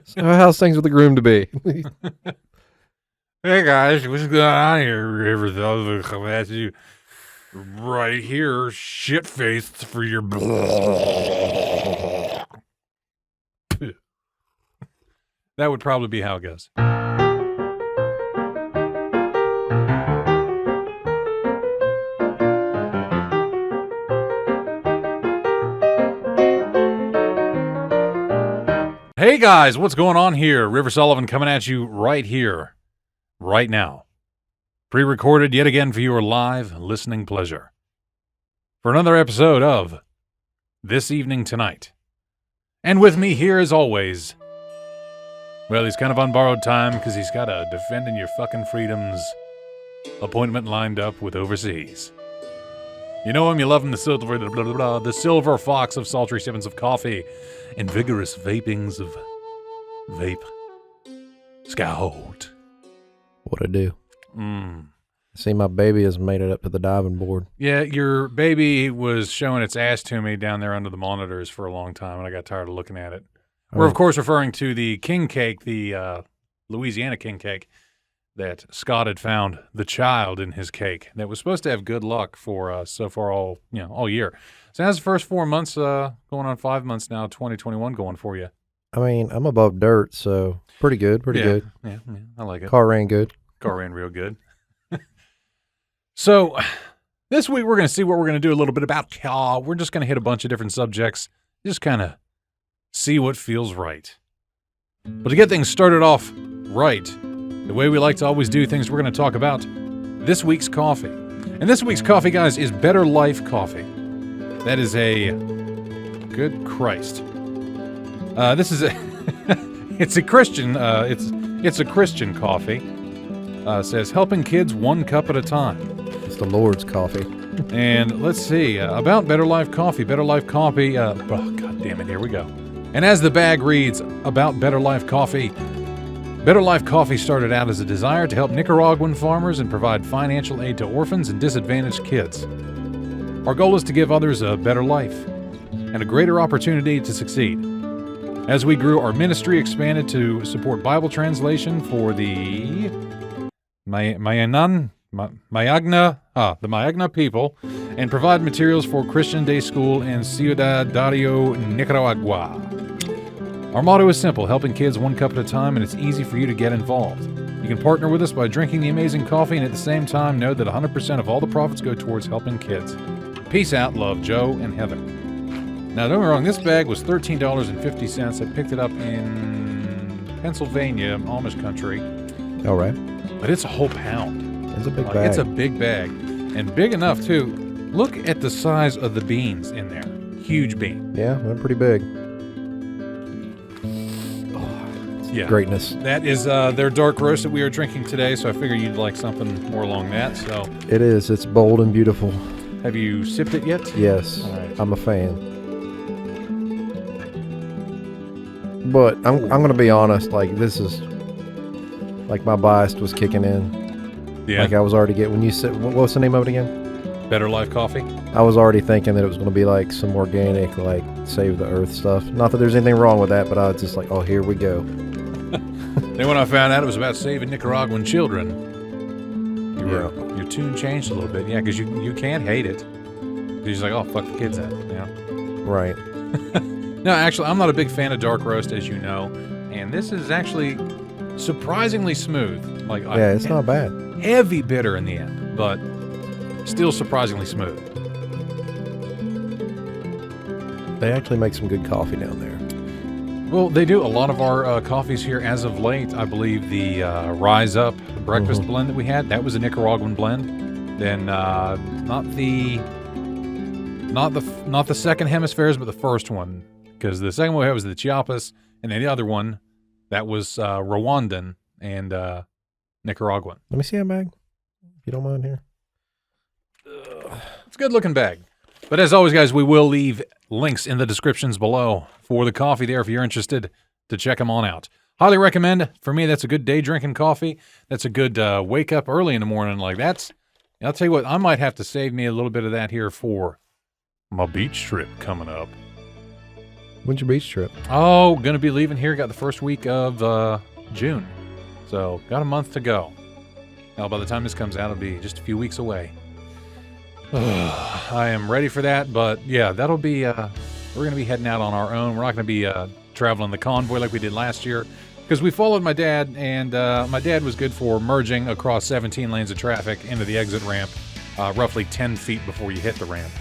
So how's things with the groom to be? Hey guys, what's going on here? River Sullivan coming at you right here, shit faced for your. That would probably be how it goes. Hey guys, what's going on here? River Sullivan coming at you right here, right now. Pre-recorded yet again for your live listening pleasure. For another episode of This Evening Tonight. And with me here as always, well, he's kind of on borrowed time because he's got a Defending Your Fucking Freedoms appointment lined up with overseas. You know him, you love him, the silver fox of sultry sippings of coffee and vigorous vapings of vape. Scott. What I do? See, my baby has made it up to the diving board. Yeah, your baby was showing its ass to me down there under the monitors for a long time, and I got tired of looking at it. We're, of course, referring to the king cake, the Louisiana king cake, that Scott had found the child in his cake that was supposed to have good luck for so far all year. So that's the first 4 months, going on 5 months now, 2021 going for you. I mean, I'm above dirt, so pretty good, good. Yeah, I like it. Car ran good. Car ran real good. So this week we're going to see what we're going to do a little bit about. We're just going to hit a bunch of different subjects, just kind of see what feels right. But to get things started off right, the way we like to always do things, we're going to talk about this week's coffee. And this week's coffee, guys, is Better Life Coffee. That is a good Christ. This is it's a Christian. It's a Christian coffee. Says helping kids one cup at a time. It's the Lord's coffee. And let's see about Better Life Coffee. Better Life Coffee. Oh, God damn it! Here we go. And as the bag reads about Better Life Coffee. Better Life Coffee started out as a desire to help Nicaraguan farmers and provide financial aid to orphans and disadvantaged kids. Our goal is to give others a better life and a greater opportunity to succeed. As we grew, our ministry expanded to support Bible translation for the Mayagna people and provide materials for Christian Day School in Ciudad Dario, Nicaragua. Our motto is simple, helping kids one cup at a time, and it's easy for you to get involved. You can partner with us by drinking the amazing coffee and at the same time know that 100% of all the profits go towards helping kids. Peace out, love, Joe and Heather. Now, don't get me wrong, this bag was $13.50. I picked it up in Pennsylvania, Amish country. All right. But it's a whole pound. It's a big bag. It's a big bag. And big enough, too. Look at the size of the beans in there. Huge bean. Yeah, they're pretty big. Yeah. Greatness. That is their dark roast that we are drinking today, so I figured you'd like something more along that. So it is. It's bold and beautiful. Have you sipped it yet? Yes. All right. I'm a fan. But I'm going to be honest, like this is like my bias was kicking in. Yeah. Like I was already when you said what's the name of it again? Better Life Coffee. I was already thinking that it was going to be like some organic, like save the earth stuff. Not that there's anything wrong with that, but I was just like, oh, here we go. Then when I found out it was about saving Nicaraguan children, your tune changed a little bit. Yeah, because you can't hate it. You're just like, oh, fuck the kids out. Yeah. Right. No, actually, I'm not a big fan of dark roast, as you know. And this is actually surprisingly smooth. Like, yeah, it's not bad. Heavy bitter in the end, but still surprisingly smooth. They actually make some good coffee down there. Well, they do. A lot of our coffees here as of late, I believe the Rise Up breakfast blend that we had, that was a Nicaraguan blend. Then not the second hemispheres, but the first one. Because the second one we had was the Chiapas, and then the other one, that was Rwandan and Nicaraguan. Let me see that bag, if you don't mind here. It's a good-looking bag. But as always, guys, we will leave links in the descriptions below for the coffee there if you're interested to check them on out. Highly recommend. For me, that's a good day drinking coffee. That's a good wake up early in the morning. Like I'll tell you what, I might have to save me a little bit of that here for my beach trip coming up. When's your beach trip? Oh, gonna be leaving here. Got the first week of June, so got a month to go. Now, by the time this comes out, it'll be just a few weeks away. I am ready for that, but yeah, that'll be. We're gonna be heading out on our own. We're not gonna be traveling the convoy like we did last year, because we followed my dad, and my dad was good for merging across 17 lanes of traffic into the exit ramp, roughly 10 feet before you hit the ramp.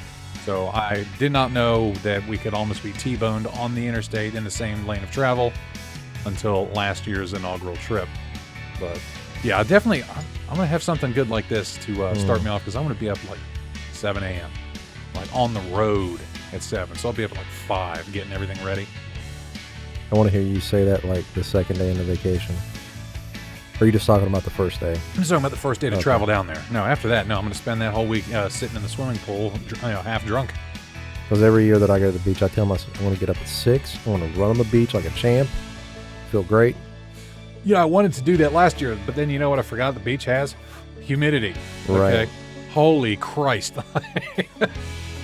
So I did not know that we could almost be T-boned on the interstate in the same lane of travel until last year's inaugural trip. But yeah, definitely, I'm going to have something good like this to start me off, because I'm going to be up like 7 a.m., like on the road at 7. So I'll be up at like 5 getting everything ready. I want to hear you say that like the second day into vacation. Or are you just talking about the first day? I'm just talking about the first day to travel down there. No, after that, no, I'm going to spend that whole week sitting in the swimming pool, half drunk. Because every year that I go to the beach, I tell myself I want to get up at 6. I want to run on the beach like a champ. Feel great. Yeah, I wanted to do that last year, but then you know what I forgot the beach has? Humidity. Right. Okay. Holy Christ.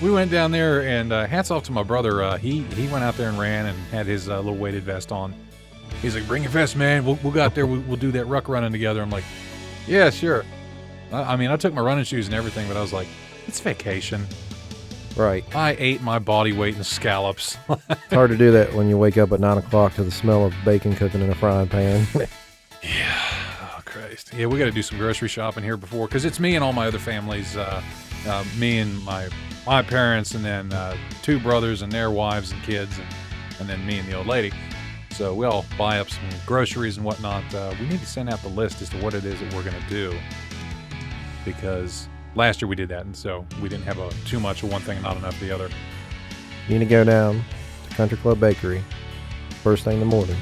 We went down there, and hats off to my brother. He went out there and ran and had his little weighted vest on. He's like, bring your vest, man. We'll go out there. We'll do that ruck running together. I'm like, yeah, sure. I mean, I took my running shoes and everything, but I was like, it's vacation. Right. I ate my body weight in scallops. It's hard to do that when you wake up at 9 o'clock to the smell of bacon cooking in a frying pan. Yeah. Oh, Christ. Yeah, we got to do some grocery shopping here before, because it's me and all my other families, me and my parents, and then 2 brothers and their wives and kids, and then me and the old lady. So we all buy up some groceries and whatnot. We need to send out the list as to what it is that we're going to do, because last year we did that, and so we didn't have too much of one thing and not enough of the other. You need to go down to Country Club Bakery first thing in the morning.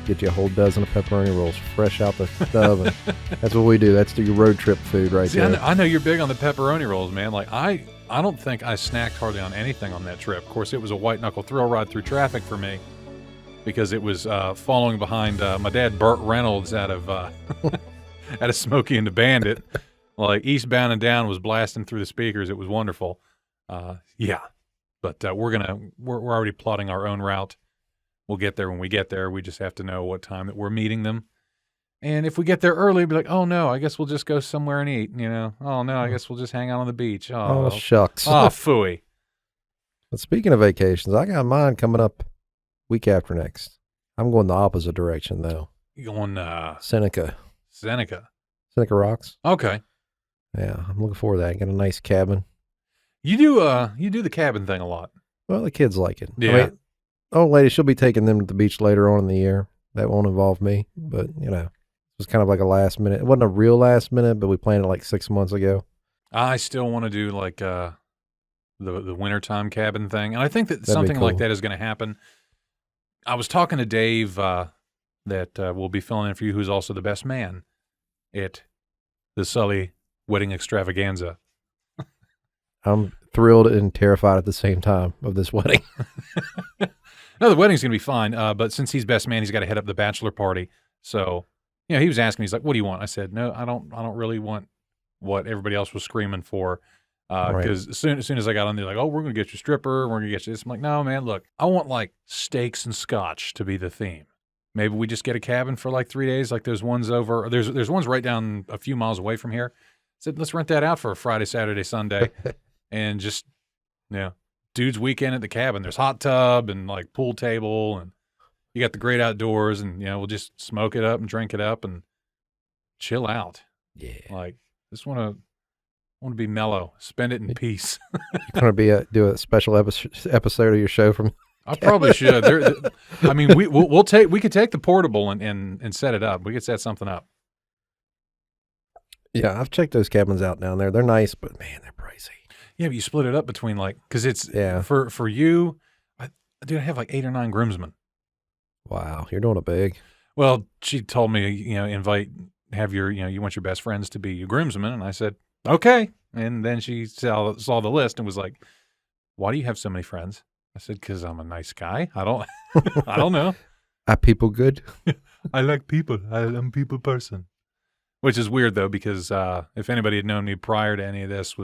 Get you a whole dozen of pepperoni rolls fresh out the oven. That's what we do. That's your road trip food right there. I know you're big on the pepperoni rolls, man. Like I don't think I snacked hardly on anything on that trip. Of course, it was a white knuckle thrill ride through traffic for me, because it was following behind my dad, Burt Reynolds, out of out of Smokey and the Bandit. Like Eastbound and Down was blasting through the speakers. It was wonderful. Yeah, but we're already plotting our own route. We'll get there when we get there. We just have to know what time that we're meeting them. And if we get there early, we'll be like, oh no, I guess we'll just go somewhere and eat. You know, oh no, I guess we'll just hang out on the beach. Oh shucks. Oh phooey. But speaking of vacations, I got mine coming up week after next. I'm going the opposite direction though. You going Seneca Rocks. Okay. Yeah, I'm looking forward to that. Get a nice cabin. You do the cabin thing a lot. Well, the kids like it. Yeah. I mean, old lady, she'll be taking them to the beach later on in the year. That won't involve me, but you know, it was kind of like a last minute. It wasn't a real last minute, but we planned it like 6 months ago. I still want to do like the wintertime cabin thing, and I think that That'd something be cool. like that is going to happen. I was talking to Dave that will be filling in for you, who's also the best man at the Sully wedding extravaganza. I'm thrilled and terrified at the same time of this wedding. No, the wedding's going to be fine, but since he's best man, he's got to head up the bachelor party. So, you know, he was asking me, he's like, what do you want? I said, no, I don't really want what everybody else was screaming for. Because as soon as I got on there, like, oh, we're going to get you a stripper, we're going to get you this. I'm like, no, man, look, I want like steaks and scotch to be the theme. Maybe we just get a cabin for like 3 days, like those ones over. There's ones right down a few miles away from here. I said, let's rent that out for a Friday, Saturday, Sunday, and just, you know, dude's weekend at the cabin. There's hot tub and like pool table, and you got the great outdoors, and you know, we'll just smoke it up and drink it up and chill out. Yeah, like just want to be mellow, spend it in peace. You're going to do a special episode of your show from. I probably should. I mean, we could take the portable and set it up. We could set something up. Yeah, I've checked those cabins out down there. They're nice, but man, they're pricey. Yeah, but you split it up between like, because it's for you. I have like 8 or 9 groomsmen. Wow, you're doing it big. Well, she told me, you know, you want your best friends to be your groomsmen, and I said okay. And then she saw the list and was like, "Why do you have so many friends?" I said, "Because I'm a nice guy. I don't know. Are people good? I like people. I'm a people person." Which is weird though, because if anybody had known me prior to any of this,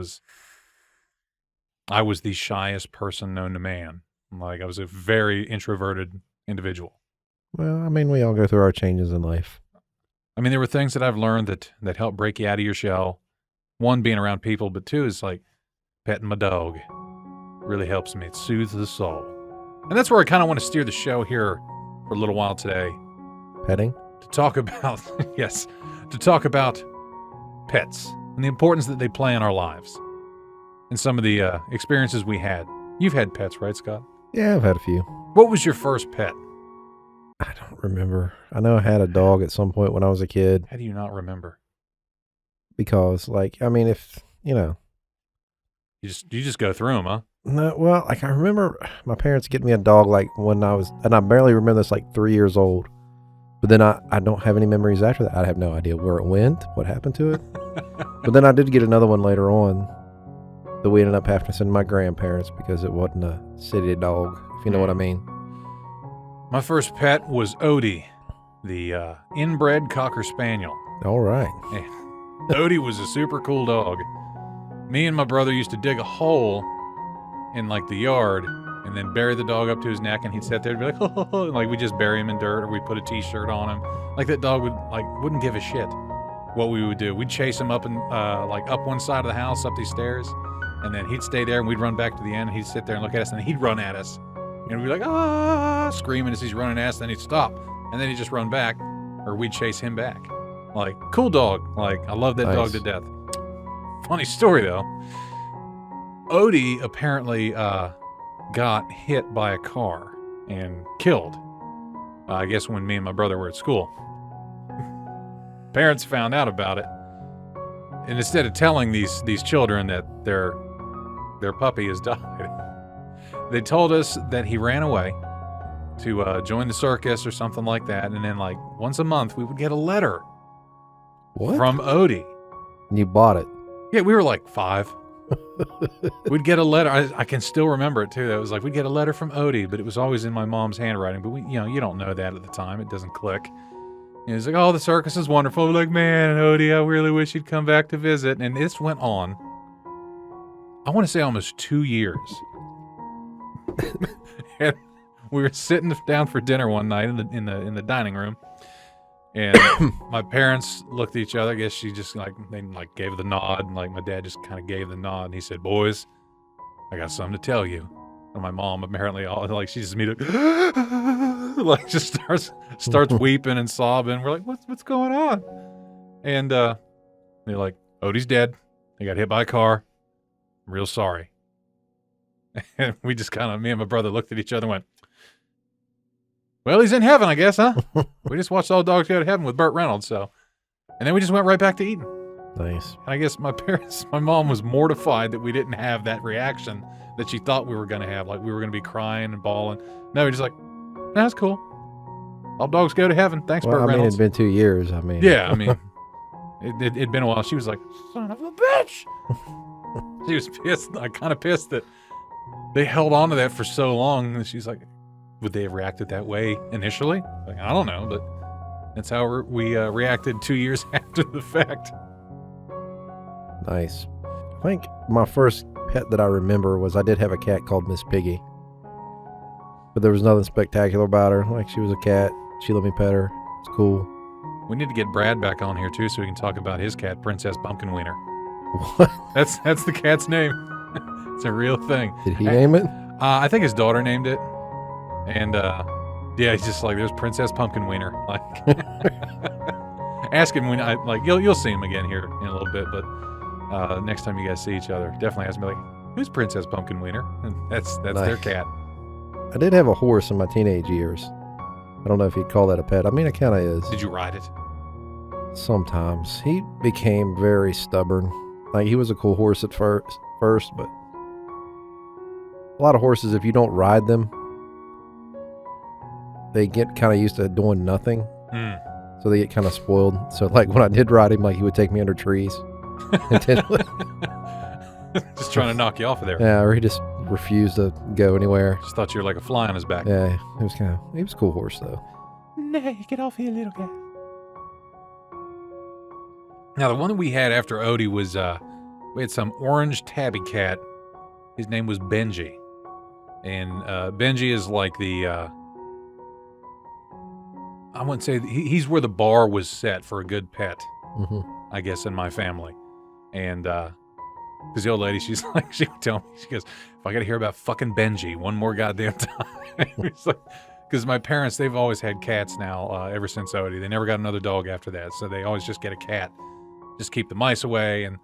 I was the shyest person known to man. Like, I was a very introverted individual. Well, I mean, we all go through our changes in life. I mean, there were things that I've learned that help break you out of your shell. One, being around people, but two is like petting my dog. Really helps me. It soothes the soul. And that's where I kind of want to steer the show here for a little while today. Petting? To talk about, yes, to talk about pets and the importance that they play in our lives and some of the experiences we had. You've had pets, right, Scott? Yeah, I've had a few. What was your first pet? I don't remember. I know I had a dog at some point when I was a kid. How do you not remember? Because, like, I mean, if, you know. You just go through them, huh? No, well, like, I remember my parents getting me a dog, like, when I was, and I barely remember this, like, 3 years old. But then I don't have any memories after that. I have no idea where it went, what happened to it. But then I did get another one later on that we ended up having to send to my grandparents because it wasn't a city dog, if you know what I mean. My first pet was Odie, the inbred Cocker Spaniel. All right. Yeah. Odie was a super cool dog. Me and my brother used to dig a hole in, like, the yard and then bury the dog up to his neck, and he'd sit there and be like, oh, and, like, we just bury him in dirt, or we put a t-shirt on him. Like, that dog wouldn't give a shit what we would do. We'd chase him up and, up one side of the house, up these stairs, and then he'd stay there, and we'd run back to the end, and he'd sit there and look at us, and then he'd run at us. And we'd be like, ah, screaming as he's running at us, and then he'd stop, and then he'd just run back, or we'd chase him back. Like, cool dog. Like, I love that dog to death. Funny story, though. Odie apparently got hit by a car and killed. I guess when me and my brother were at school. Parents found out about it, and instead of telling these children that their puppy has died, they told us that he ran away to join the circus or something like that, and then, like, once a month we would get a letter from Odie. And you bought it? Yeah, we were like 5. We'd get a letter. I can still remember it, too. It was like, we'd get a letter from Odie, but it was always in my mom's handwriting. But you don't know that at the time. It doesn't click. And it's like, oh, the circus is wonderful. We're like, man, Odie, I really wish you'd come back to visit. And this went on, I want to say, almost 2 years. And we were sitting down for dinner one night in the dining room. And my parents looked at each other. I guess they gave the nod, and, like, my dad just kind of gave the nod, and he said, "Boys, I got something to tell you." And my mom apparently she just immediately like just starts weeping and sobbing. We're like, what's going on? And they're like, Odie's dead. He got hit by a car. I'm real sorry. And we just me and my brother looked at each other and went, well, he's in heaven, I guess, huh? We just watched All Dogs Go to Heaven with Burt Reynolds, so. And then we just went right back to eating. Nice. And I guess my mom was mortified that we didn't have that reaction that she thought we were going to have. Like, we were going to be crying and bawling. No, we're just like, that's cool. All dogs go to heaven. Thanks, Burt Reynolds. It'd been 2 years. Yeah, it'd been a while. She was like, son of a bitch. She was pissed. I kind of pissed that they held on to that for so long. And she's like, would they have reacted that way initially? Like, I don't know, but that's how we reacted 2 years after the fact. Nice. I think my first pet that I remember was I did have a cat called Miss Piggy. But there was nothing spectacular about her. Like, she was a cat. She let me pet her. It's cool. We need to get Brad back on here, too, so we can talk about his cat, Princess Pumpkin Wiener. What? That's the cat's name. It's a real thing. Did he name it? I think his daughter named it. And, yeah, he's just like, there's Princess Pumpkin Wiener. Like, ask him when you'll see him again here in a little bit, but next time you guys see each other, definitely ask me, like, who's Princess Pumpkin Wiener? And that's nice. Their cat. I did have a horse in my teenage years. I don't know if you'd call that a pet. I mean, it kind of is. Did you ride it? Sometimes. He became very stubborn. Like, he was a cool horse at first, but a lot of horses, if you don't ride them, they get kind of used to doing nothing. So they get kind of spoiled. So, like, when I did ride him, like, he would take me under trees. Just trying to knock you off of there. Yeah, or he just refused to go anywhere. Just thought you were like a fly on his back. Yeah, he was a cool horse, though. Nay, get off here, little guy. Now, the one that we had after Odie was, we had some orange tabby cat. His name was Benji. And Benji is like the, I wouldn't say, he's where the bar was set for a good pet, I guess, in my family. And, because the old lady, she's like, she would tell me, she goes, if I got to hear about fucking Benji one more goddamn time. It's like, because my parents, they've always had cats now ever since Odie. They never got another dog after that, so they always just get a cat. Just keep the mice away. And,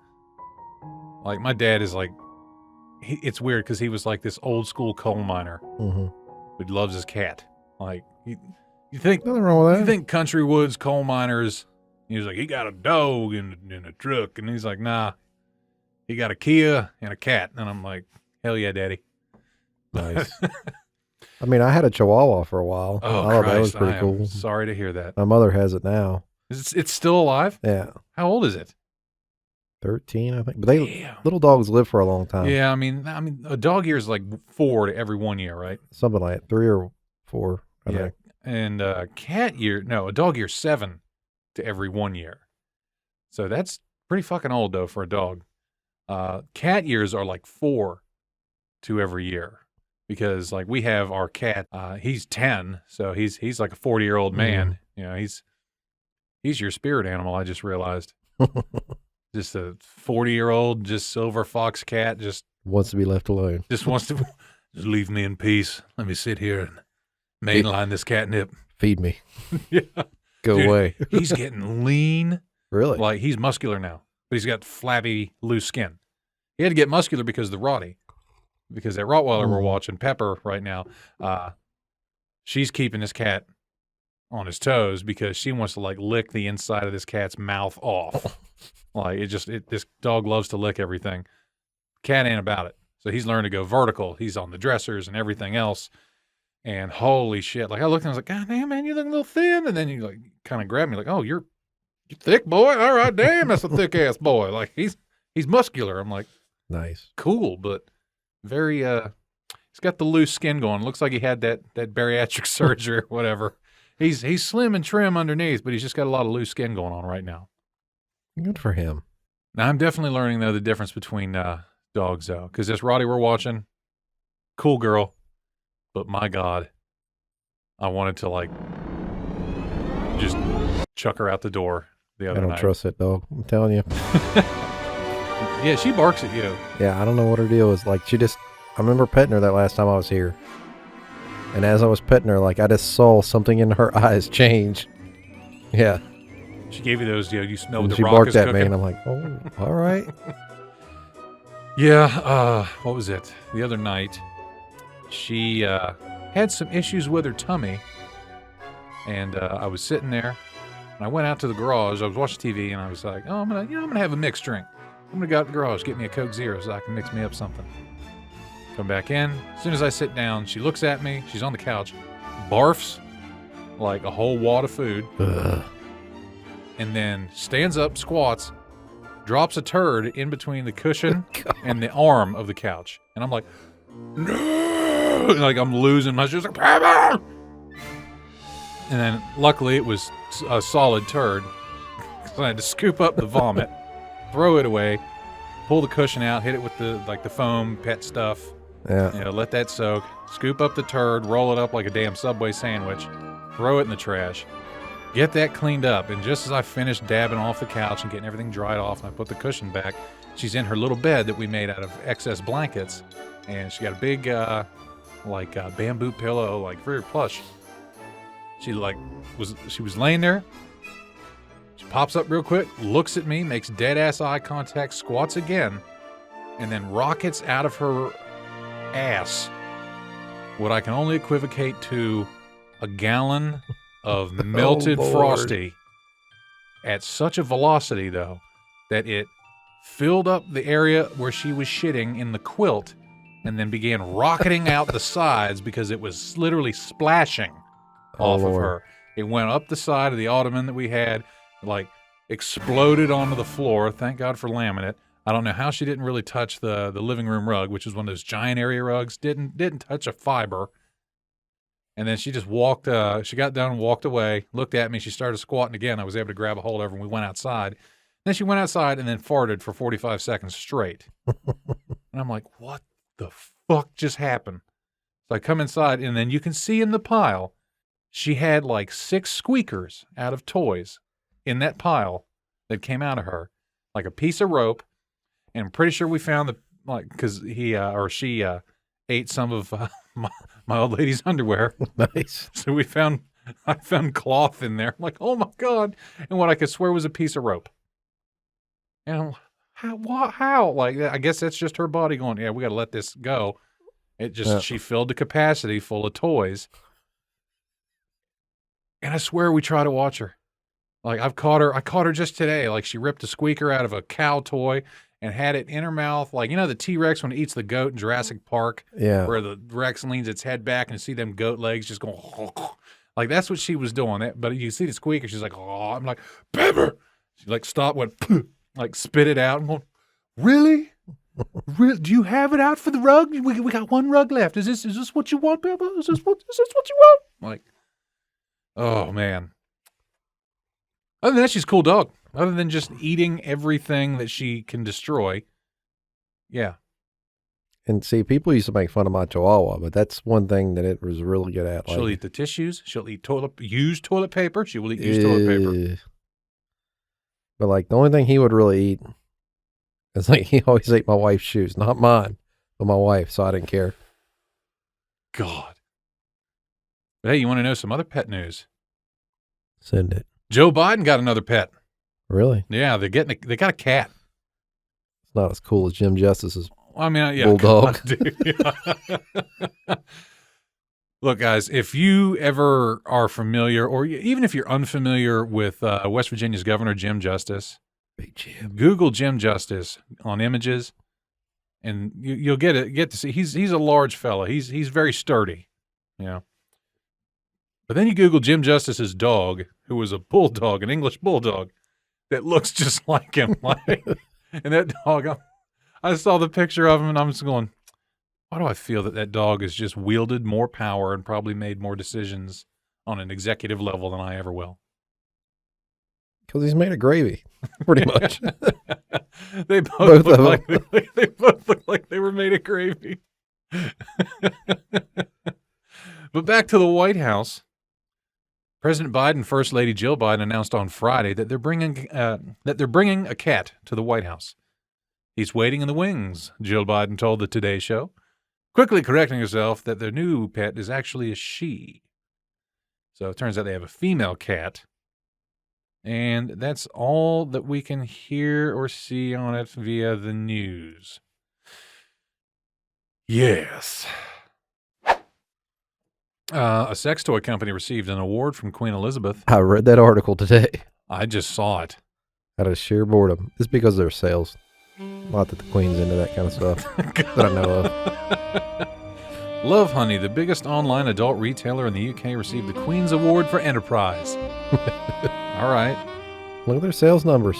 like, my dad is like, it's weird because he was like this old school coal miner who loves his cat. Like, you think, nothing wrong with that. You think country woods coal miners, he was like, he got a dog in a truck. And he's like, nah, he got a Kia and a cat. And I'm like, hell yeah, daddy. Nice. I mean, I had a Chihuahua for a while. Oh, I thought Christ, that was pretty cool. Sorry to hear that. My mother has it now. It's still alive? Yeah. How old is it? 13, I think. But little dogs live for a long time. Yeah, I mean, a dog year is like 4 to every 1 year, right? Something like that. 3 or 4. I think. And a dog year 7 to every 1 year. So that's pretty fucking old though for a dog. Cat years are like 4 to every year. Because like we have our cat, he's 10, so he's like a 40-year-old man. You know, he's your spirit animal. I just realized, just a 40-year-old, just silver fox cat, just wants to be left alone. Just wants to just leave me in peace. Let me sit here and mainline this catnip. Feed me. Yeah, go away. He's getting lean. Really? Like he's muscular now, but he's got flabby, loose skin. He had to get muscular because of the Roddy. Because that Rottweiler we're watching, Pepper, right now, she's keeping this cat on his toes because she wants to like lick the inside of this cat's mouth off. Like this dog loves to lick everything. Cat ain't about it. So he's learned to go vertical. He's on the dressers and everything else. And holy shit. Like I looked and I was like, God damn, man, you look a little thin. And then you like kind of grabbed me like, oh, you're thick, boy. All right, damn, that's a thick ass boy. Like he's muscular. I'm like, nice. Cool, but very he's got the loose skin going. Looks like he had that bariatric surgery or whatever. He's slim and trim underneath, but he's just got a lot of loose skin going on right now. Good for him. Now I'm definitely learning though the difference between dogs though, because this Roddy we're watching, cool girl, but my God, I wanted to like just chuck her out the door the other night. I don't trust that dog. I'm telling you. Yeah, she barks at you. Yeah, I don't know what her deal is. Like, I remember petting her that last time I was here. And as I was petting her, like, I just saw something in her eyes change. Yeah. She gave you those, you smell what the she rock barked is at cooking. me, and I'm like, oh, all right. Yeah, what was it? The other night, she had some issues with her tummy. And I was sitting there, and I went out to the garage. I was watching TV, and I was like, oh, I'm gonna have a mixed drink. I'm going to go out to the garage, get me a Coke Zero so I can mix me up something. Come back in. As soon as I sit down, she looks at me. She's on the couch. Barfs like a whole wad of food. Ugh. And then stands up, squats, drops a turd in between the cushion and the arm of the couch. And I'm like, no! Like I'm losing my shit. Like, Papa! And then luckily it was a solid turd. So I had to scoop up the vomit. Throw it away, pull the cushion out, hit it with the foam, pet stuff. Yeah. Let that soak. Scoop up the turd, roll it up like a damn Subway sandwich, throw it in the trash, get that cleaned up. And just as I finished dabbing off the couch and getting everything dried off, and I put the cushion back, she's in her little bed that we made out of excess blankets, and she got a big bamboo pillow, like very plush. She was laying there. Pops up real quick, looks at me, makes dead-ass eye contact, squats again, and then rockets out of her ass what I can only equivocate to a gallon of melted Frosty at such a velocity, though, that it filled up the area where she was shitting in the quilt and then began rocketing out the sides because it was literally splashing off of her. It went up the side of the ottoman that we had, like exploded onto the floor. Thank God for laminate. I don't know how she didn't really touch the living room rug, which was one of those giant area rugs. Didn't touch a fiber. And then she just walked. She got down and walked away. Looked at me. She started squatting again. I was able to grab a hold of her, and we went outside. Then she went outside and then farted for 45 seconds straight. And I'm like, what the fuck just happened? So I come inside, and then you can see in the pile, she had like 6 squeakers out of toys in that pile that came out of her, like a piece of rope. And I'm pretty sure we found because he or she ate some of my old lady's underwear. Nice. So I found cloth in there. I'm like, oh my God. And what I could swear was a piece of rope. And I'm, how? Like, I guess that's just her body going, yeah, we got to let this go. It just, she filled the capacity full of toys. And I swear we try to watch her. Like, I caught her just today. Like, she ripped a squeaker out of a cow toy and had it in her mouth. Like, the T-Rex when it eats the goat in Jurassic Park. Yeah. Where the Rex leans its head back and you see them goat legs just going, like, that's what she was doing. But you see the squeaker, she's like, oh, I'm like, Pepper! She, like, stopped, went, like, spit it out and going, really? Do you have it out for the rug? We got one rug left. Is this what you want, Pepper? Is this what you want? Like, oh, man. Other than that, she's a cool dog. Other than just eating everything that she can destroy. Yeah. And see, people used to make fun of my Chihuahua, but that's one thing that it was really good at. She'll eat the tissues. She'll eat used toilet paper. She will eat used toilet paper. But like the only thing he would really eat is like he always ate my wife's shoes, not mine, but my wife. So I didn't care. God. But hey, you want to know some other pet news? Send it. Joe Biden got another pet. Really? Yeah, they got a cat. It's not as cool as Jim Justice's bulldog. Yeah. Look, guys, if you ever are familiar, or even if you're unfamiliar with West Virginia's Governor Jim Justice, Big Jim. Google Jim Justice on images, and you'll get to see. He's a large fella. He's very sturdy, But then you Google Jim Justice's dog, who was a bulldog, an English bulldog, that looks just like him. And that dog, I saw the picture of him, and I'm just going, why do I feel that dog has just wielded more power and probably made more decisions on an executive level than I ever will? Because he's made of gravy, pretty much. They both look like they were made of gravy. But back to the White House. President Biden, First Lady Jill Biden announced on Friday that they're bringing a cat to the White House. He's waiting in the wings, Jill Biden told the Today Show, quickly correcting herself that their new pet is actually a she. So it turns out they have a female cat, and that's all that we can hear or see on it via the news. Yes. A sex toy company received an award from Queen Elizabeth. I read that article today. I just saw it. Out of sheer boredom. It's because of their sales. Not that the Queen's into that kind of stuff that I know of. Love Honey, the biggest online adult retailer in the UK, received the Queen's Award for Enterprise. All right. Look at their sales numbers.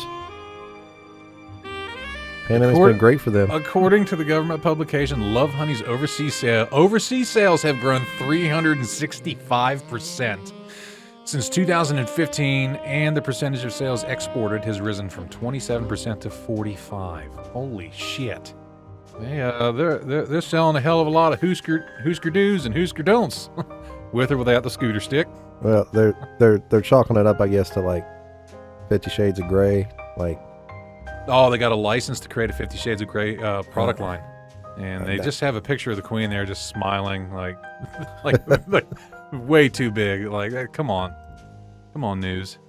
Pandemic's been great for them. According to the government publication, Love Honey's overseas sales have grown 365% since 2015, and the percentage of sales exported has risen from 27% to 45%. Holy shit! They're selling a hell of a lot of Hoosker do's and Hoosker don'ts, with or without the scooter stick. Well, they're chalking it up, I guess, to like 50 Shades of Grey, like. Oh, they got a license to create a 50 Shades of Grey product line. And they just have a picture of the Queen there just smiling like way too big. Like, come on. Come on, news.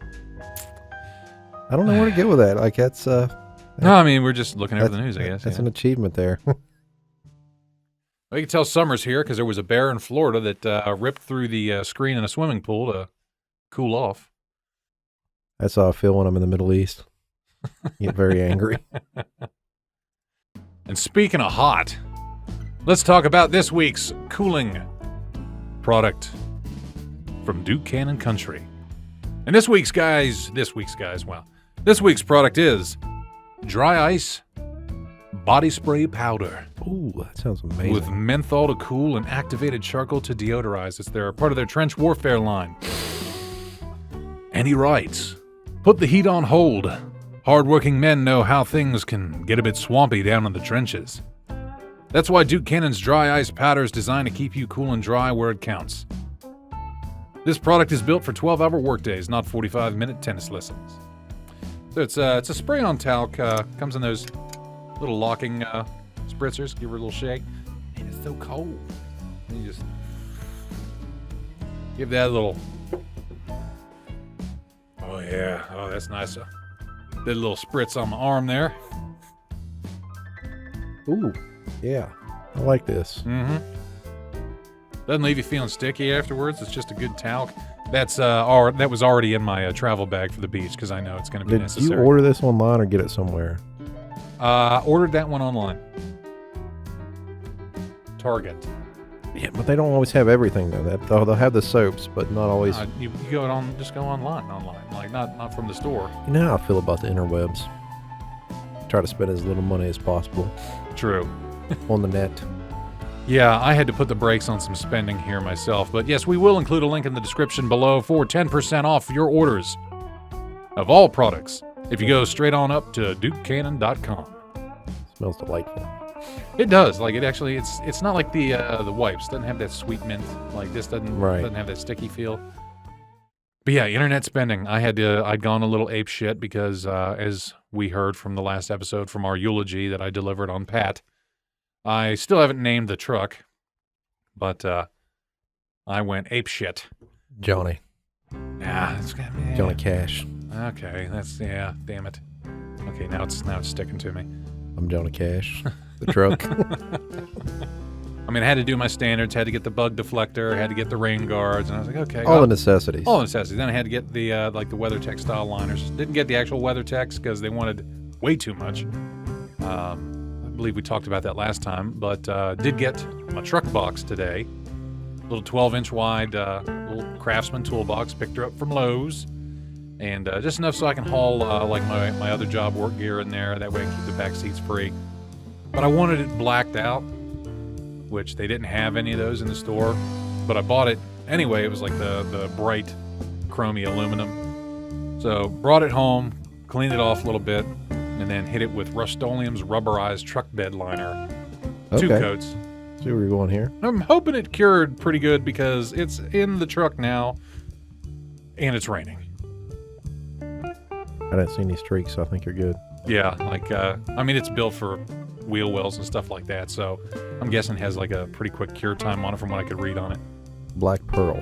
I don't know where to get with that. Like, that's... no, I mean, we're just looking over the news, I guess. That's an achievement there. Well, you can tell summer's here because there was a bear in Florida that ripped through the screen in a swimming pool to cool off. That's how I feel when I'm in the Middle East. Get very angry. And speaking of hot, let's talk about this week's cooling product from Duke Cannon Country. And this week's product is Dry Ice Body Spray Powder. Ooh, that sounds amazing. With menthol to cool and activated charcoal to deodorize. It's part of their trench warfare line. And he writes, "Put the heat on hold. Hard-working men know how things can get a bit swampy down in the trenches. That's why Duke Cannon's dry ice powder is designed to keep you cool and dry where it counts. This product is built for 12-hour workdays, not 45-minute tennis lessons. So it's a spray-on talc. Comes in those little locking spritzers. Give her a little shake. Man, it's so cold. And you just give that a little. Oh yeah. Oh, that's nice. Did a little spritz on my arm there. Ooh, yeah. I like this. Mm-hmm. Doesn't leave you feeling sticky afterwards. It's just a good talc. That was already in my travel bag for the beach because I know it's going to be necessary. Did you order this online or get it somewhere? Ordered that one online. Target. Yeah, but they don't always have everything though. They'll have the soaps, but not always. You just go online, like not from the store. You know how I feel about the interwebs. Try to spend as little money as possible. True. On the net. Yeah, I had to put the brakes on some spending here myself, but yes, we will include a link in the description below for 10% off your orders of all products if you go straight on up to dukecannon.com. Smells delightful. It does. Like it's not like the wipes. Doesn't have that sweet mint. Like this doesn't have that sticky feel. But yeah, internet spending. I'd gone a little ape shit because as we heard from the last episode from our eulogy that I delivered on Pat, I still haven't named the truck, but I went ape shit. Johnny. Yeah, Johnny Cash. Okay, damn it. Okay, now it's sticking to me. I'm Johnny Cash. The truck. I mean, I had to do my standards, had to get the bug deflector, had to get the rain guards, and I was like, okay. All the necessities. All the necessities. Then I had to get the the WeatherTech style liners. Didn't get the actual WeatherTechs because they wanted way too much. I believe we talked about that last time, but did get my truck box today. Little 12-inch wide little Craftsman toolbox. Picked her up from Lowe's. And just enough so I can haul like my other job work gear in there. That way I can keep the back seats free. But I wanted it blacked out, which they didn't have any of those in the store. But I bought it anyway. It was like the bright chromy aluminum. So brought it home, cleaned it off a little bit, and then hit it with Rust-Oleum's rubberized truck bed liner. Okay. 2 coats. See where you're going here. I'm hoping it cured pretty good because it's in the truck now and it's raining. I didn't see any streaks, so I think you're good. Yeah, like, I mean, it's built for wheel wells and stuff like that, so I'm guessing it has like a pretty quick cure time on it from what I could read on it. Black Pearl.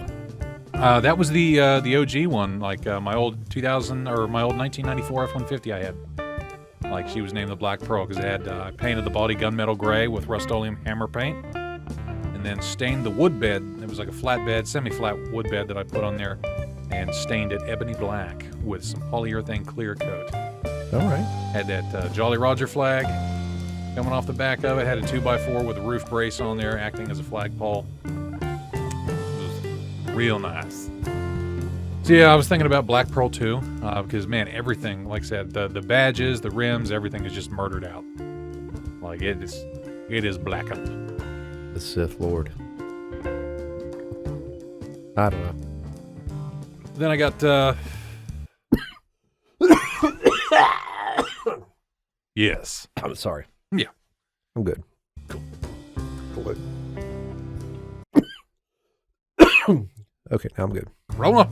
That was the OG one, like my old 2000 or my old 1994 F-150 I had. Like, she was named the Black Pearl because it had painted the body gunmetal gray with Rust-Oleum hammer paint, and then stained the wood bed. It was like a flat bed, semi-flat wood bed that I put on there, and stained it ebony black with some polyurethane clear coat. All right. Had that Jolly Roger flag coming off the back of it. Had a 2x4 with a roof brace on there acting as a flagpole. It was real nice. So yeah, I was thinking about Black Pearl too, because man, everything, like I said, the badges, the rims, everything is just murdered out. Like it is blackened. The Sith Lord. I don't know. Then I got yes. I'm sorry. Yeah. I'm good. Cool. Okay, now I'm good. Roll up.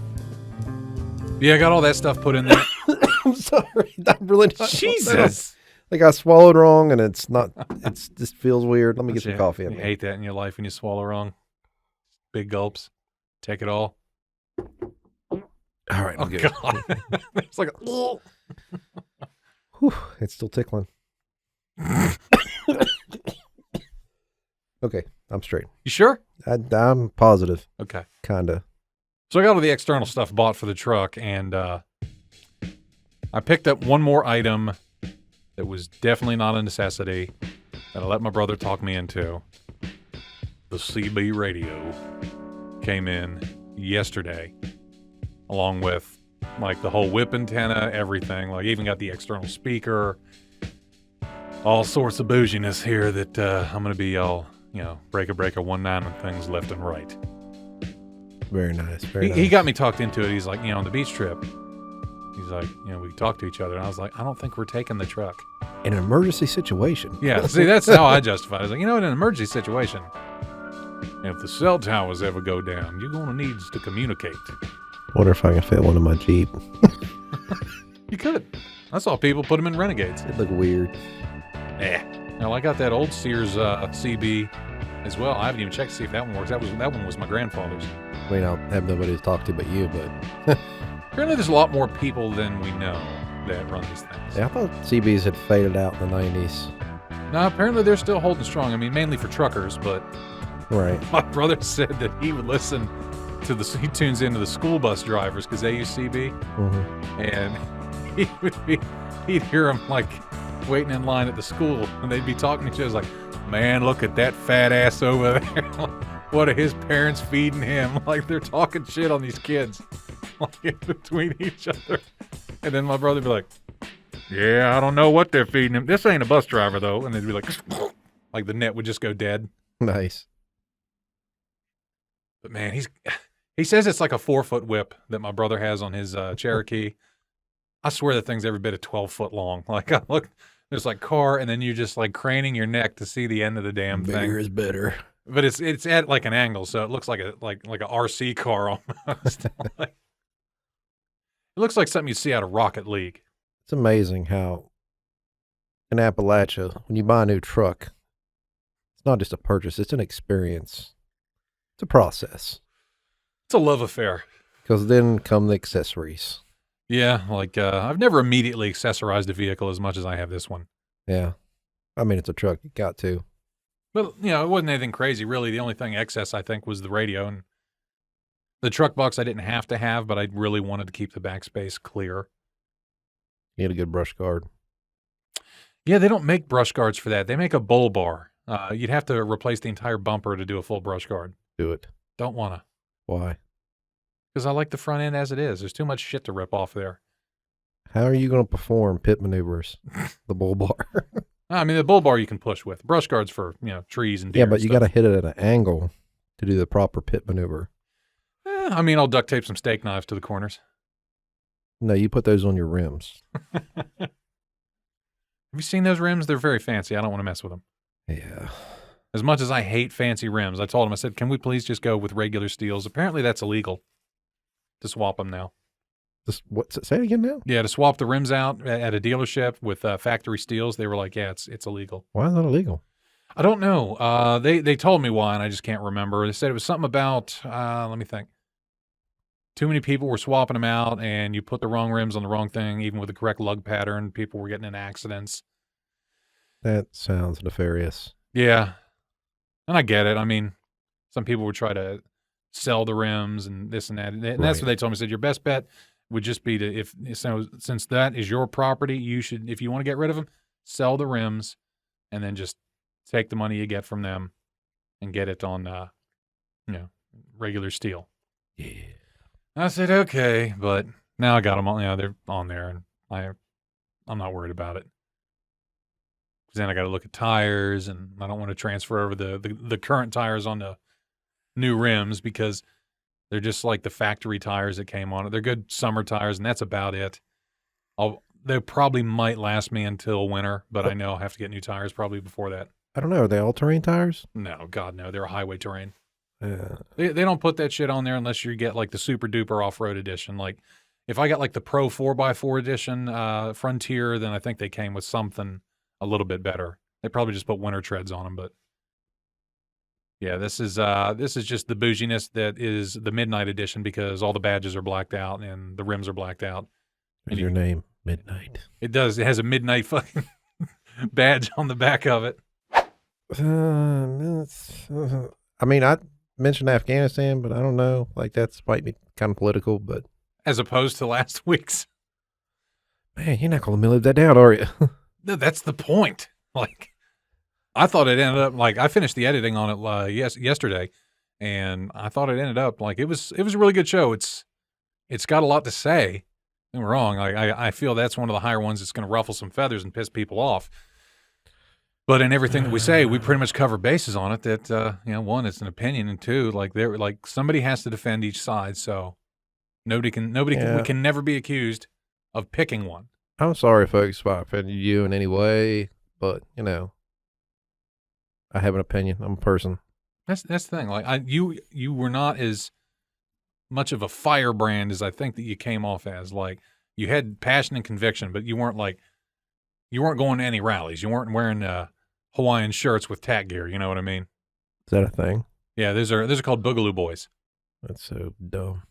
Yeah, I got all that stuff put in there. I'm sorry. I'm really not. Jesus. Like I swallowed wrong and it's not, it's just feels weird. Let me get some coffee in me. me. You hate that in your life when you swallow wrong. Big gulps. Take it all. All right, I'm good. God. It's like Whew, it's still tickling. Okay, I'm straight. You sure? I'm positive. Okay. Kinda. So I got all the external stuff bought for the truck, and I picked up one more item that was definitely not a necessity that I let my brother talk me into. The CB radio came in yesterday, along with like the whole whip antenna, everything. Like even got the external speaker, all sorts of bouginess here that I'm gonna be all, breaker 19 and things left and right. Very nice. He got me talked into it. He's like, on the beach trip, He's like, we talk to each other. And I was like, I don't think we're taking the truck. In an emergency situation. Yeah, see, that's how I justify it. I was like, in an emergency situation, if the cell towers ever go down, you're going to need to communicate. Wonder if I can fit one in my Jeep. You could. I saw people put them in Renegades. It'd look weird. Well, I got that old Sears CB as well. I haven't even checked to see if that one works. That one was my grandfather's. I mean, I'll have nobody to talk to but you, but... Apparently there's a lot more people than we know that run these things. Yeah, I thought CBs had faded out in the 90s. No, apparently they're still holding strong. I mean, mainly for truckers, but Right. my brother said that he would listen to he tunes into the school bus drivers because they use CB, and he'd hear them like waiting in line at the school, and they'd be talking to each other like, man, look at that fat ass over there. What are his parents feeding him? Like, they're talking shit on these kids. Like, in between each other. And then my brother would be like, yeah, I don't know what they're feeding him. This ain't a bus driver, though. And they'd be like the net would just go dead. Nice. But, man, he says it's like a 4-foot whip that my brother has on his Cherokee. I swear the thing's every bit of 12 foot long. Like, I look, there's like car, and then you're just like craning your neck to see the end of the damn thing. Bigger is better. But it's at like an angle, so it looks like a RC car almost. Like, it looks like something you'd see out of Rocket League. It's amazing how in Appalachia, when you buy a new truck, it's not just a purchase, it's an experience. It's a process. It's a love affair. Because then come the accessories. Yeah, like I've never immediately accessorized a vehicle as much as I have this one. Yeah. I mean, it's a truck. You got to. But, it wasn't anything crazy, really. The only thing excess, I think, was the radio. And the truck box I didn't have to have, but I really wanted to keep the backspace clear. You need a good brush guard. Yeah, they don't make brush guards for that. They make a bull bar. You'd have to replace the entire bumper to do a full brush guard. Do it. Don't want to. Why? Because I like the front end as it is. There's too much shit to rip off there. How are you going to perform pit maneuvers? The bull bar. I mean, the bull bar you can push with. Brush guards for, trees and deer. Yeah, but you got to hit it at an angle to do the proper pit maneuver. I mean, I'll duct tape some steak knives to the corners. No, you put those on your rims. Have you seen those rims? They're very fancy. I don't want to mess with them. Yeah. As much as I hate fancy rims, I told him, I said, can we please just go with regular steels? Apparently that's illegal to swap them now. Say it again now? Yeah, to swap the rims out at a dealership with factory steels, they were like, yeah, it's illegal. Why is that illegal? I don't know. They told me why, and I just can't remember. They said it was something about, let me think. Too many people were swapping them out, and you put the wrong rims on the wrong thing, even with the correct lug pattern. People were getting in accidents. That sounds nefarious. Yeah. And I get it. I mean, some people would try to sell the rims and this and that. And that's what they told me. They said, your best bet would just be to, since that is your property, you should, if you want to get rid of them, sell the rims and then just take the money you get from them and get it on, regular steel. Yeah. I said, okay, but now I got them on, they're on there and I'm not worried about it. Because then I got to look at tires and I don't want to transfer over the current tires onto new rims because they're just like the factory tires that came on it. They're good summer tires, and that's about it. They probably might last me until winter, but I know I'll have to get new tires probably before that. I don't know. Are they all-terrain tires? No, God, no. They're highway terrain. Yeah. They don't put that shit on there unless you get like the super duper off-road edition. Like if I got like the Pro 4x4 edition Frontier, then I think they came with something a little bit better. They probably just put winter treads on them, but yeah, this is just the bouginess that is the Midnight Edition because all the badges are blacked out and the rims are blacked out. What's your name? Midnight. It does. It has a midnight fucking badge on the back of it. I mean, I mentioned Afghanistan, but I don't know. Like, that's might be kind of political, but As opposed to last week's. man, you're not going to let me live that down, are you? No, that's the point. Like, I thought it ended up like I finished the editing on it yesterday, and I thought it ended up like it was a really good show. It's got a lot to say. Don't get me wrong. I feel that's one of the higher ones that's going to ruffle some feathers and piss people off. But in everything that we say, we pretty much cover bases on it. That one, it's an opinion, and two, like somebody has to defend each side. So we can never be accused of picking one. I'm sorry, folks, if I offended you in any way, but, you know, I have an opinion. I'm a person. That's the thing. Like you were not as much of a firebrand as I think that you came off as. Like, you had passion and conviction, but you weren't going to any rallies. You weren't wearing Hawaiian shirts with tack gear. You know what I mean? Is that a thing? Yeah, those are called Boogaloo Boys. That's so dumb.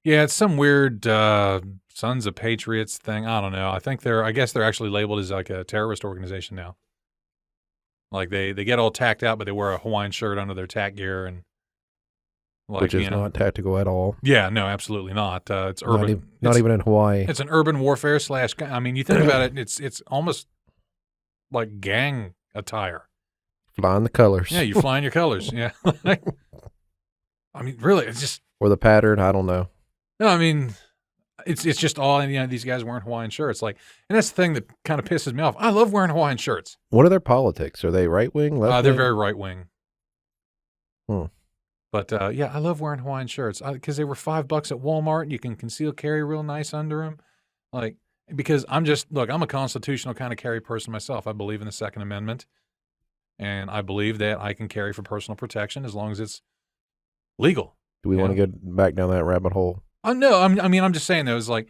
Yeah, it's some weird Sons of Patriots thing. I don't know. I guess they're actually labeled as like a terrorist organization now. Like they get all tacked out, but they wear a Hawaiian shirt under their tack gear, and like, which is not tactical at all. Yeah, no, absolutely not. It's urban. Not even in Hawaii. It's an urban warfare / I mean, you think about it, it's almost like gang attire. Flying the colors. Yeah, you're flying your colors. Yeah. I mean, really, it's just. Or the pattern, I don't know. No, I mean, it's just all, these guys wearing Hawaiian shirts. Like, and that's the thing that kind of pisses me off. I love wearing Hawaiian shirts. What are their politics? Are they right wing, left wing? They're very right wing. Hmm. But yeah, I love wearing Hawaiian shirts because they were $5 at Walmart. And you can conceal carry real nice under them. Like, because I'm a constitutional kind of carry person myself. I believe in the Second Amendment. And I believe that I can carry for personal protection as long as it's legal. Do we want to get back down that rabbit hole? No, I'm just saying, though, it's like,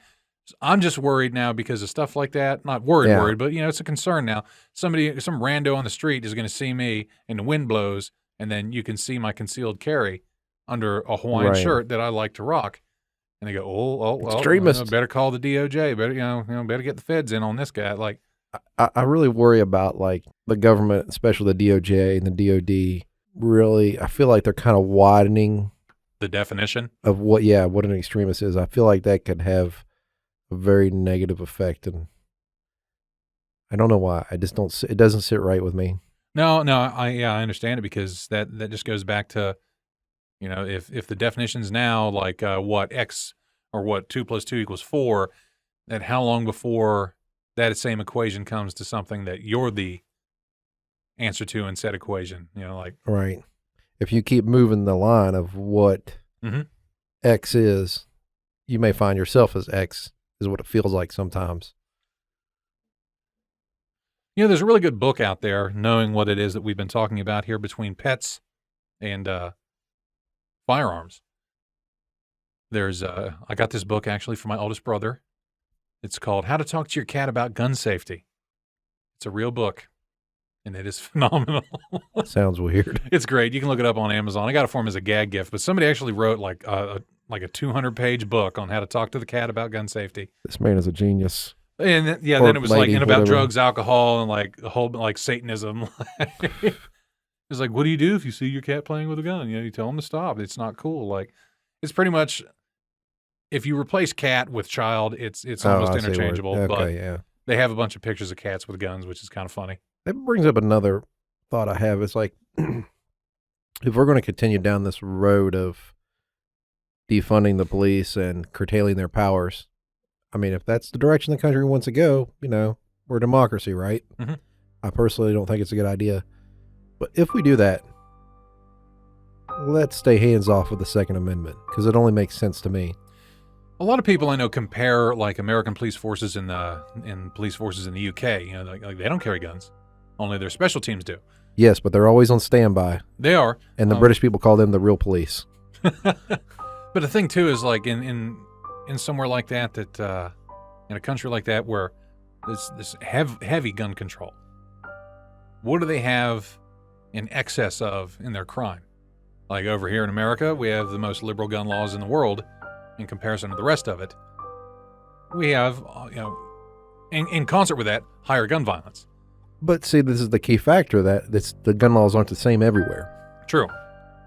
I'm just worried now because of stuff like that. Not worried, but, it's a concern now. Some rando on the street is going to see me and the wind blows, and then you can see my concealed carry under a Hawaiian shirt that I like to rock. And they go, oh, extremist. Better call the DOJ. Better get the feds in on this guy. Like, I really worry about, like, the government, especially the DOJ and the DOD. Really, I feel like they're kind of widening the definition of what an extremist is. I feel like that could have a very negative effect, and I don't know why. It doesn't sit right with me. No, I understand it, because that just goes back to, if the definition's now like what X or what 2 + 2 = 4, then how long before that same equation comes to something that you're the answer to in said equation? Right. If you keep moving the line of what X is, you may find yourself as X, is what it feels like sometimes. There's a really good book out there, knowing what it is that we've been talking about here between pets and firearms. I got this book actually from my oldest brother. It's called How to Talk to Your Cat About Gun Safety. It's a real book, and it is phenomenal. Sounds weird. It's great. You can look it up on Amazon. I got it for him as a gag gift, but somebody actually wrote like a 200-page book on how to talk to the cat about gun safety. This man is a genius. And then it was lady, about whatever. Drugs, alcohol, and like the whole like Satanism. It's like, what do you do if you see your cat playing with a gun? You tell them to stop. It's not cool. Like, it's pretty much, if you replace cat with child, it's almost interchangeable. Okay, but yeah. They have a bunch of pictures of cats with guns, which is kind of funny. That brings up another thought I have. It's like, if we're going to continue down this road of defunding the police and curtailing their powers, I mean, if that's the direction the country wants to go, we're a democracy, right? Mm-hmm. I personally don't think it's a good idea. But if we do that, let's stay hands off with the Second Amendment, because it only makes sense to me. A lot of people I know compare like American police forces and police forces in the UK. Like they don't carry guns, only their special teams do. Yes, but they're always on standby. They are, and the British people call them the real police. But the thing too is, like in somewhere like that in a country like that where this heavy gun control, what do they have in excess of in their crime? Like over here in America, we have the most liberal gun laws in the world in comparison to the rest of it. We have, in concert with that, higher gun violence. But see, this is the key factor, that the gun laws aren't the same everywhere. True.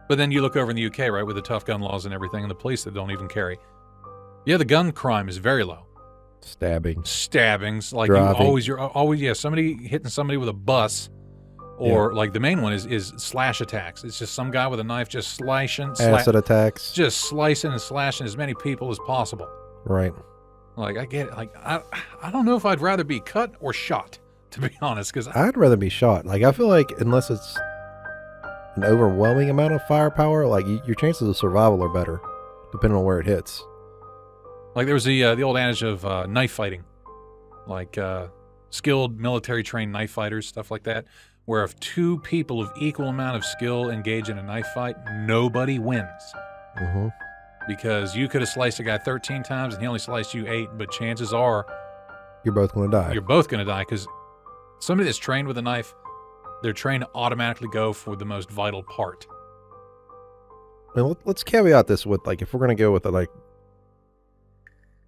But then you look over in the UK, right, with the tough gun laws and everything, and the police that don't even carry. Yeah, the gun crime is very low. Stabbings, like you're always somebody hitting somebody with a bus, or like the main one is slash attacks. It's just some guy with a knife just slicing, acid attacks, just slicing and slashing as many people as possible. Right. Like, I get it. Like, I don't know if I'd rather be cut or shot, to be honest, because I'd rather be shot. Like, I feel like unless it's an overwhelming amount of firepower, like your chances of survival are better, depending on where it hits. Like there was the old adage of knife fighting. like skilled military trained knife fighters, stuff like that, where if two people of equal amount of skill engage in a knife fight, nobody wins. Mm-hmm. Because you could have sliced a guy 13 times and he only sliced you 8, but chances are You're both going to die. you're both going to die because somebody that's trained with a knife, they're trained to automatically go for the most vital part. Now, let's caveat this with, like, if we're going to go with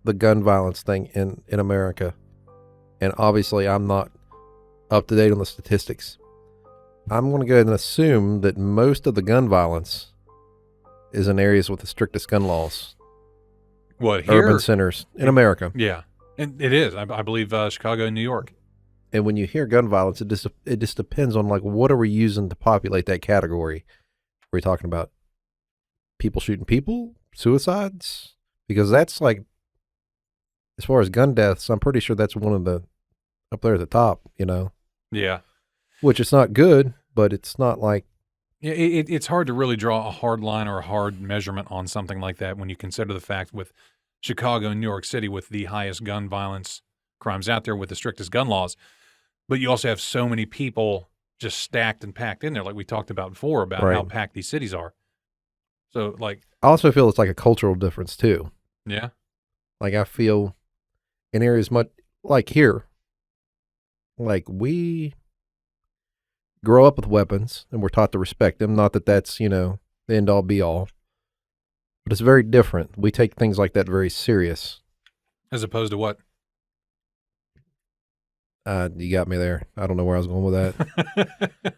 the gun violence thing in America, and obviously I'm not up to date on the statistics, I'm going to go ahead and assume that most of the gun violence is in areas with the strictest gun laws. What, here? Urban centers in America. Yeah, and it is. I believe Chicago and New York. And when you hear gun violence, it just depends on, like, what are we using to populate that category? Are we talking about people shooting people, suicides? Because that's, like, as far as gun deaths, I'm pretty sure that's one of the up there at the top, you know? Yeah. Which it's not good, but it's not like. Yeah, it's hard to really draw a hard line or a hard measurement on something like that when you consider the fact with Chicago and New York City with the highest gun violence crimes out there with the strictest gun laws. But you also have so many people just stacked and packed in there, like we talked about before, about Right. how packed these cities are. So, like, I also feel it's like a cultural difference, too. yeah. Like, I feel in areas much like here, like, we grow up with weapons and we're taught to respect them. Not that that's, you know, the end all be all, but it's very different. We take things like that very serious. As opposed to what? You got me there. I don't know where I was going with that.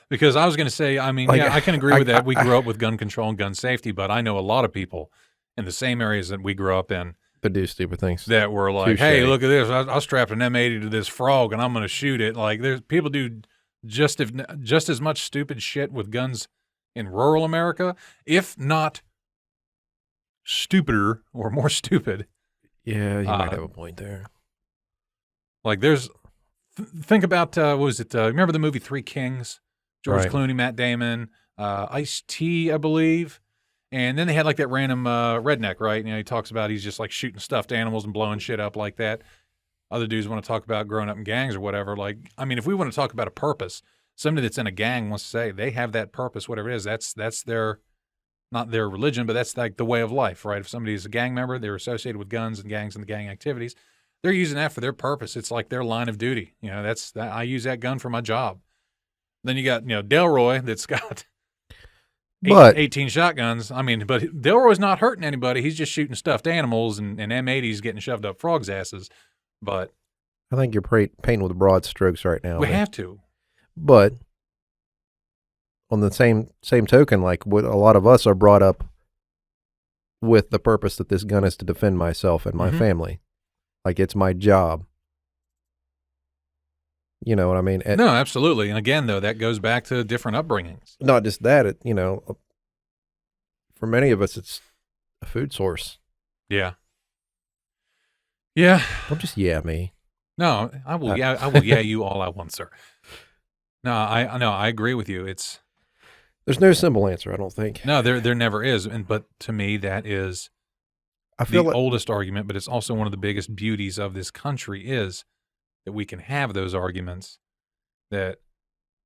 Because I was going to say, I mean, Like, yeah, I can agree with that. We grew up with gun control and gun safety, but I know a lot of people in the same areas that we grew up in But do stupid things. that were like, Touche. hey, look at this. I'll strap an M80 to this frog and I'm going to shoot it. Like, there's people do just as much stupid shit with guns in rural America, if not stupider or more stupid. Yeah, you might have a point there. Like, there's think about what was it? Remember the movie Three Kings? George Right. Clooney, Matt Damon, Ice-T, I believe. And then they had like that random redneck, right? You know, he talks about he's just like shooting stuffed animals and blowing shit up like that. Other dudes want to talk about growing up in gangs or whatever. Like, I mean, if we want to talk about a purpose, somebody that's in a gang wants to say they have that purpose, whatever it is. That's their, not their religion, but that's like the way of life, right? If somebody's a gang member, they're associated with guns and gangs and the gang activities. They're using that for their purpose. It's like their line of duty. You know, I use that gun for my job. Then you got, you know, Delroy that's got 18 shotguns. I mean, but Delroy's not hurting anybody. He's just shooting stuffed animals and M80s getting shoved up frogs' asses. But I think you're painting with broad strokes right now. we have to. But on the same token, like what a lot of us are brought up with the purpose that this gun is to defend myself and my family. Like, it's my job. You know what I mean? No, absolutely. And again, though, that goes back to different upbringings. Not just that, you know, for many of us, it's a food source. Yeah. Yeah. Don't just me. No, I will. I will. Yeah, you all at once, sir. No, I agree with you. There's no simple answer, I don't think. No, there never is. But to me, that is I feel the like oldest argument. But it's also one of the biggest beauties of this country is that we can have those arguments. That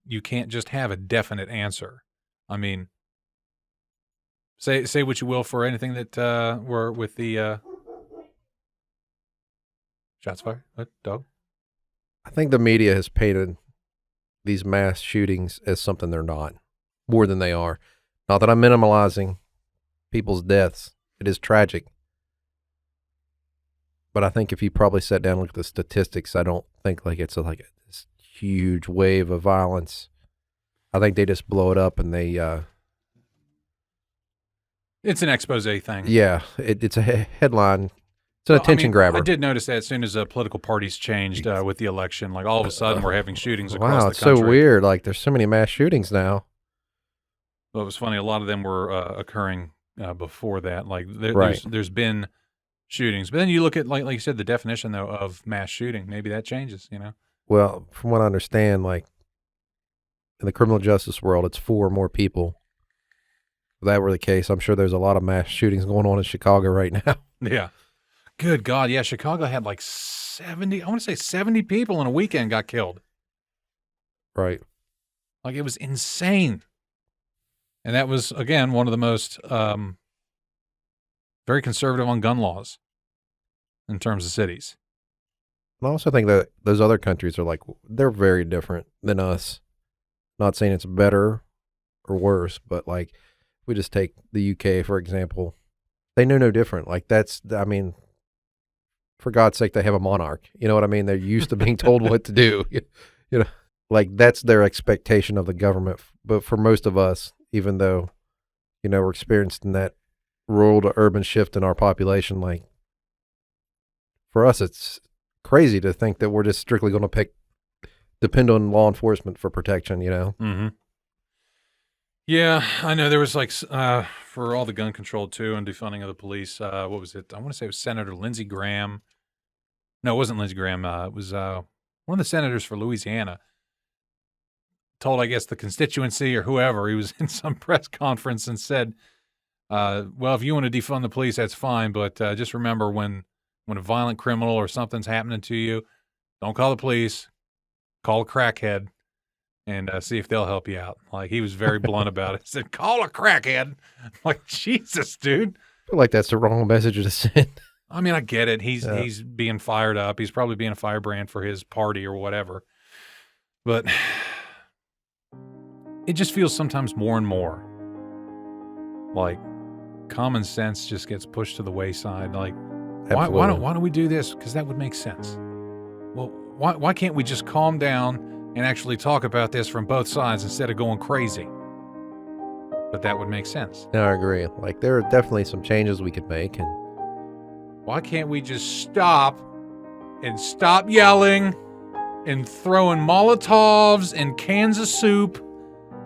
you can't just have a definite answer. I mean, say what you will for anything that were with the shots fired. What, dog? I think the media has painted these mass shootings as something they're not, more than they are. Not that I'm minimalizing people's deaths. It is tragic. But I think if you probably sat down and looked at the statistics, I don't think like it's this huge wave of violence. I think they just blow it up and they It's an expose thing. yeah, it's a headline. It's an attention grabber. I did notice that as soon as political parties changed with the election, like all of a sudden we're having shootings across Wow, the it's country. so weird. Like, there's so many mass shootings now. Well, it was funny. A lot of them were occurring before that. Like Right. there's been shootings, but then you look at like you said, the definition though of mass shooting. Maybe that changes. You know. Well, from what I understand, like in the criminal justice world, it's 4 or more people. If that were the case, I'm sure there's a lot of mass shootings going on in Chicago right now. Yeah. Good God, yeah, Chicago had like 70, I want to say 70 people in a weekend got killed. Right. Like, it was insane. And that was, again, one of the most very conservative on gun laws in terms of cities. I also think that those other countries are like, they're very different than us. Not saying it's better or worse, but like, we just take the UK, for example. They know no different. Like, I mean, for God's sake, they have a monarch. You know what I mean? They're used to being told what to do. You know, like, that's their expectation of the government. But for most of us, even though, you know, we're experiencing that rural to urban shift in our population, like, for us, it's crazy to think that we're just strictly going to depend on law enforcement for protection, you know? Mm-hmm. Yeah, I know there was like, for all the gun control too and defunding of the police, what was it? I want to say it was Senator Lindsey Graham. No, it wasn't Lindsey Graham. It was one of the senators for Louisiana told, I guess, the constituency or whoever, he was in some press conference and said, well, if you want to defund the police, that's fine. But just remember when a violent criminal or something's happening to you, don't call the police, call a crackhead and see if they'll help you out. Like, he was very blunt about it. He said, call a crackhead. I'm like, Jesus, dude. I feel like that's the wrong message to send. I mean, I get it. He's being fired up. He's probably being a firebrand for his party or whatever. But it just feels sometimes more and more like common sense just gets pushed to the wayside. Like, why don't we do this? Because that would make sense. Well, why can't we just calm down and actually talk about this from both sides instead of going crazy? But that would make sense. No, I agree. Like, there are definitely some changes we could make. And why can't we just stop yelling and throwing Molotovs and cans of soup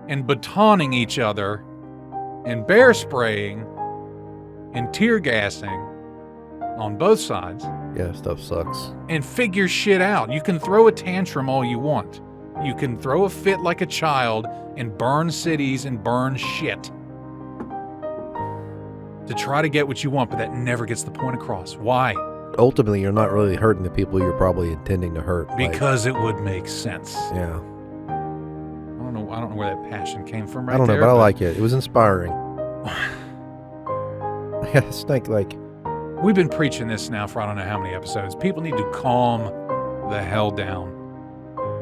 and batoning each other and bear spraying and tear gassing on both sides? Yeah, stuff sucks. And figure shit out. You can throw a tantrum all you want. You can throw a fit like a child and burn cities and burn shit to try to get what you want, but that never gets the point across. Why? Ultimately, you're not really hurting the people you're probably intending to hurt. Because it would make sense. Yeah. I don't know where that passion came from right there. I don't know, but I like it. It was inspiring. I just think, like, we've been preaching this now for I don't know how many episodes. People need to calm the hell down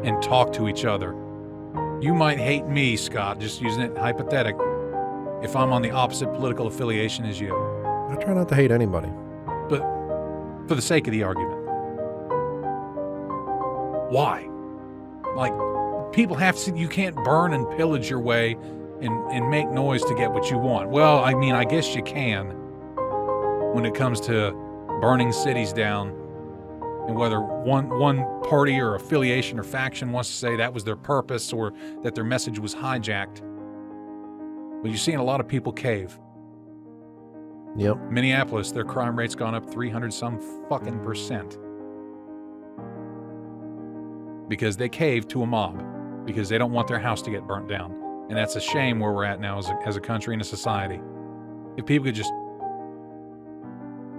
and talk to each other. You might hate me, Scott, just using it hypothetic, if I'm on the opposite political affiliation as you. I try not to hate anybody. But for the sake of the argument. Why? Like, people have to, you can't burn and pillage your way and make noise to get what you want. Well, I mean, I guess you can when it comes to burning cities down, and whether one party or affiliation or faction wants to say that was their purpose or that their message was hijacked. Well, you're seeing a lot of people cave. Yep. Minneapolis, their crime rate's gone up 300% because they caved to a mob because they don't want their house to get burnt down. And that's a shame where we're at now as a country and a society. If people could just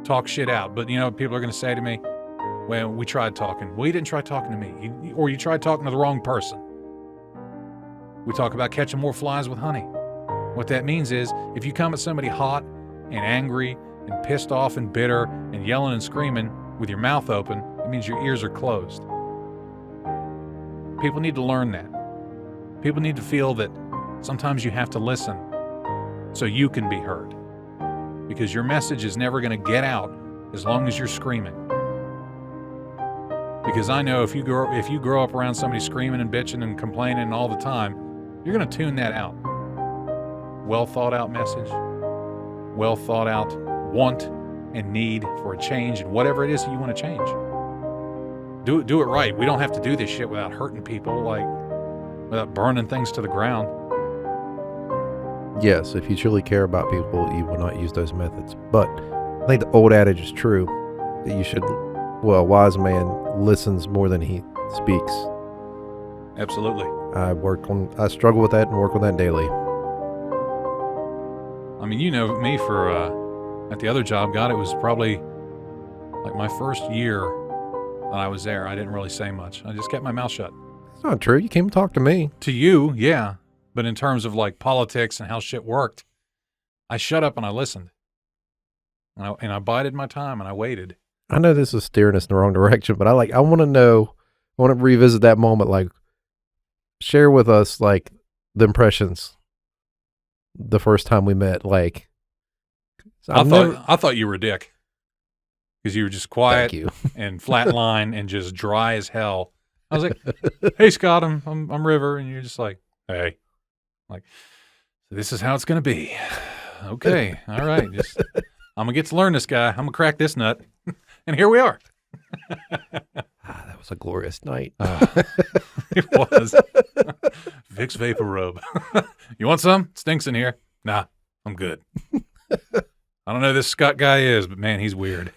talk shit out. But you know what people are going to say to me? Well, we tried talking. Well, you didn't try talking to me. Or you tried talking to the wrong person. We talk about catching more flies with honey. What that means is if you come at somebody hot and angry and pissed off and bitter and yelling and screaming with your mouth open, it means your ears are closed. People need to learn that. People need to feel that sometimes you have to listen so you can be heard. Because your message is never going to get out as long as you're screaming. Because I know if you grow up around somebody screaming and bitching and complaining all the time, you're going to tune that out. Well thought out message, well thought out want and need for a change and whatever it is that you want to change. Do it right. We don't have to do this shit without hurting people, like without burning things to the ground. Yes, if you truly care about people, you will not use those methods. But I think the old adage is true that a wise man listens more than he speaks. Absolutely. I struggle with that and work on that daily. I mean, you know me for, at the other job, God, it was probably Like my first year that I was there, I didn't really say much. I just kept my mouth shut. It's not true. You came and talked to me. To you, yeah. But in terms of like politics and how shit worked, I shut up and I listened. And I bided my time and I waited. I know this is steering us in the wrong direction, but I want to know, I want to revisit that moment. Like, share with us, like, the impressions the first time we met. Like, I thought you were a dick because you were just quiet and flatline and just dry as hell. I was like, "Hey, Scott, I'm River," and you're just like, "Hey," like, "This is how it's gonna be." Okay, all right. Just I'm gonna get to learn this guy. I'm gonna crack this nut, and here we are. That was a glorious night. It was. Vicks Vapor Rub. You want some? It stinks in here. Nah, I'm good. I don't know who this Scott guy is, but man, he's weird.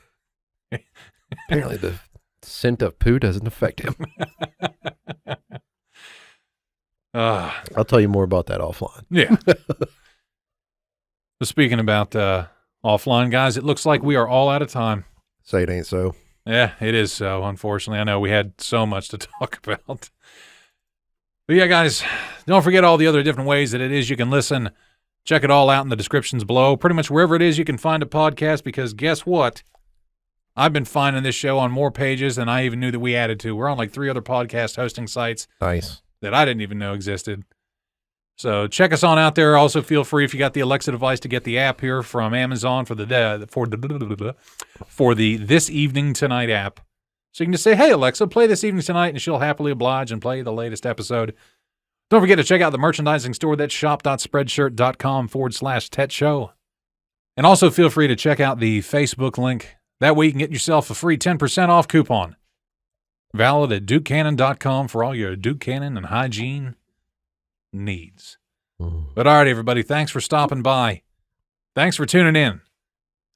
Apparently the scent of poo doesn't affect him. I'll tell you more about that offline. Yeah. But speaking about offline, guys, it looks like we are all out of time. Say it ain't so. Yeah, it is so, unfortunately. I know we had so much to talk about. But yeah, guys, don't forget all the other different ways that it is you can listen. Check it all out in the descriptions below. Pretty much wherever it is you can find a podcast, because guess what? I've been finding this show on more pages than I even knew that we added to. We're on like 3 other podcast hosting sites. Nice. That I didn't even know existed. So check us on out there. Also, feel free, if you got the Alexa device, to get the app here from Amazon for the This Evening Tonight app. So you can just say, "Hey, Alexa, play This Evening Tonight," and she'll happily oblige and play the latest episode. Don't forget to check out the merchandising store. That's shop.spreadshirt.com/TET show. And also feel free to check out the Facebook link. That way you can get yourself a free 10% off coupon. Valid at DukeCannon.com for all your Duke Cannon and hygiene needs. But all right, everybody, thanks for stopping by. Thanks for tuning in.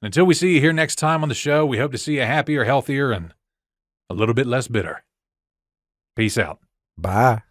Until we see you here next time on the show, we hope to see you happier, healthier, and a little bit less bitter. Peace out. Bye.